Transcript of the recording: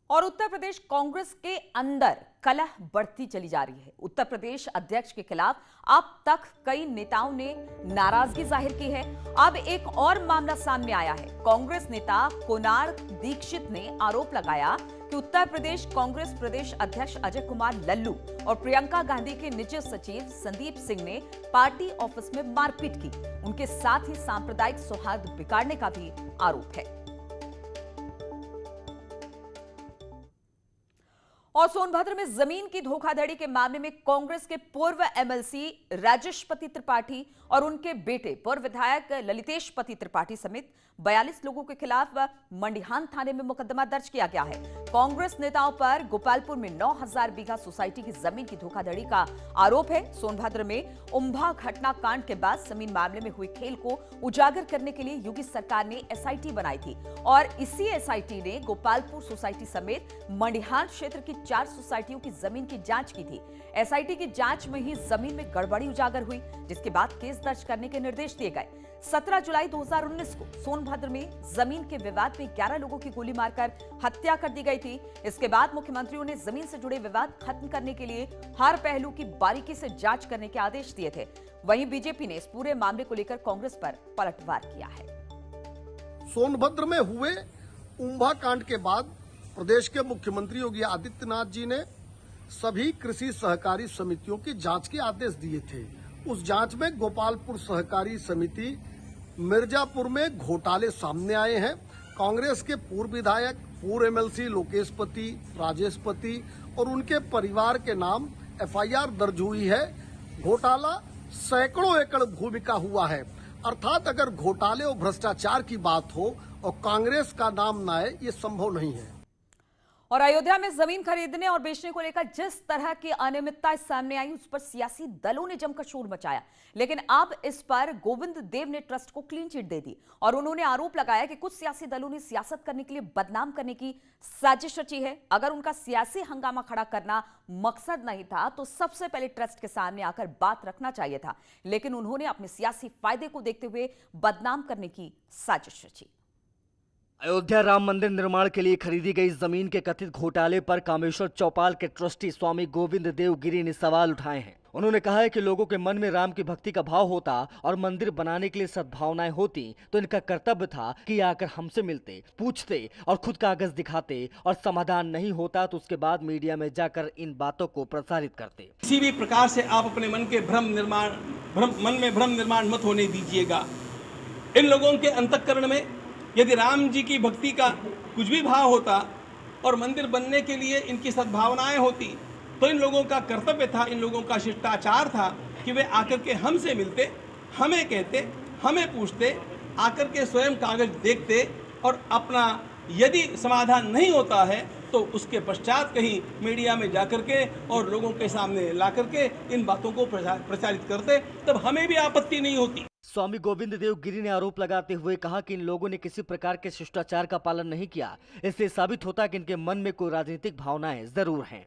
और उत्तर प्रदेश कांग्रेस के अंदर कलह बढ़ती चली जा रही है। उत्तर प्रदेश अध्यक्ष के खिलाफ अब तक कई नेताओं ने नाराजगी जाहिर की है। अब एक और मामला सामने आया है। कांग्रेस नेता कोनार्क दीक्षित ने आरोप लगाया कि उत्तर प्रदेश कांग्रेस प्रदेश अध्यक्ष अजय कुमार लल्लू और प्रियंका गांधी के निजी सचिव संदीप सिंह ने पार्टी ऑफिस में मारपीट की। उनके साथ ही सांप्रदायिक सौहार्द बिगाड़ने का भी आरोप है। और सोनभद्र में जमीन की धोखाधड़ी के मामले में कांग्रेस के पूर्व एमएलसी राजेश पति त्रिपाठी और उनके बेटे पूर्व विधायक ललितेश पति त्रिपाठी समेत 42 लोगों के खिलाफ मंडिहान थाने में मुकदमा दर्ज किया गया है। कांग्रेस नेताओं पर गोपालपुर में 9000 बीघा सोसाइटी की जमीन की धोखाधड़ी का आरोप है। सोनभद्र में उम्भा घटना कांड के बाद जमीन मामले में हुए खेल को उजागर करने के लिए योगी सरकार ने एसआईटी बनाई थी और इसी एसआईटी ने गोपालपुर सोसाइटी समेत मंडिहान क्षेत्र की 4 सोसाइटियों की जमीन की जांच की थी। एसआईटी की जांच में ही जमीन में गड़बड़ी उजागर हुई, जिसके बाद केस दर्ज करने के निर्देश दिए गए। 17 जुलाई 2019 को सोनभद्र में जमीन के विवाद में 11 लोगों की गोली मारकर हत्या कर दी गई थी। इसके बाद मुख्यमंत्रियों ने जमीन से जुड़े विवाद खत्म करने के लिए हर पहलू की बारीकी से जांच करने के आदेश दिए थे। वहीं बीजेपी ने इस पूरे मामले को लेकर कांग्रेस पर पलटवार किया है। सोनभद्र में हुए उम्भा कांड के बाद प्रदेश के मुख्यमंत्री योगी आदित्यनाथ जी ने सभी कृषि सहकारी समितियों की जांच के आदेश दिए थे। उस जांच में गोपालपुर सहकारी समिति मिर्जापुर में घोटाले सामने आए हैं। कांग्रेस के पूर्व विधायक, पूर्व एमएलसी लोकेश पति, राजेश पति और उनके परिवार के नाम एफआईआर दर्ज हुई है। घोटाला सैकड़ों एकड़ भूमि का हुआ है। अर्थात अगर घोटाले और भ्रष्टाचार की बात हो और कांग्रेस का नाम न आए, ये संभव नहीं है। और अयोध्या में जमीन खरीदने और बेचने को लेकर जिस तरह की अनियमितता सामने आई, उस पर सियासी दलों ने जमकर शोर मचाया। लेकिन अब इस पर गोविंद देव ने ट्रस्ट को क्लीन चिट दे दी और उन्होंने आरोप लगाया कि कुछ सियासी दलों ने सियासत करने के लिए बदनाम करने की साजिश रची है। अगर उनका सियासी हंगामा खड़ा करना मकसद नहीं था तो सबसे पहले ट्रस्ट के सामने आकर बात रखना चाहिए था, लेकिन उन्होंने अपने सियासी फायदे को देखते हुए बदनाम करने की साजिश रची। अयोध्या राम मंदिर निर्माण के लिए खरीदी गई जमीन के कथित घोटाले पर कामेश्वर चौपाल के ट्रस्टी स्वामी गोविंद देव गिरी ने सवाल उठाए हैं। उन्होंने कहा है कि लोगों के मन में राम की भक्ति का भाव होता और मंदिर बनाने के लिए सद्भावनाएं होती तो इनका कर्तव्य था कि आकर हमसे मिलते, पूछते और खुद कागज दिखाते, और समाधान नहीं होता तो उसके बाद मीडिया में जाकर इन बातों को प्रसारित करते। किसी भी प्रकार से आप अपने मन के मन में भ्रम निर्माण मत होने दीजिएगा। इन लोगों के अंतःकरण में यदि राम जी की भक्ति का कुछ भी भाव होता और मंदिर बनने के लिए इनकी सद्भावनाएं होती तो इन लोगों का कर्तव्य था, इन लोगों का शिष्टाचार था कि वे आकर के हमसे मिलते, हमें कहते, हमें पूछते, आकर के स्वयं कागज देखते और अपना यदि समाधान नहीं होता है तो उसके पश्चात कहीं मीडिया में जाकर के और लोगों के सामने ला करके इन बातों को प्रचारित करते, तब हमें भी आपत्ति नहीं होती। स्वामी गोविंद देव गिरी ने आरोप लगाते हुए कहा कि इन लोगों ने किसी प्रकार के शिष्टाचार का पालन नहीं किया। इससे साबित होता है कि इनके मन में कोई राजनीतिक भावनाएं जरूर हैं।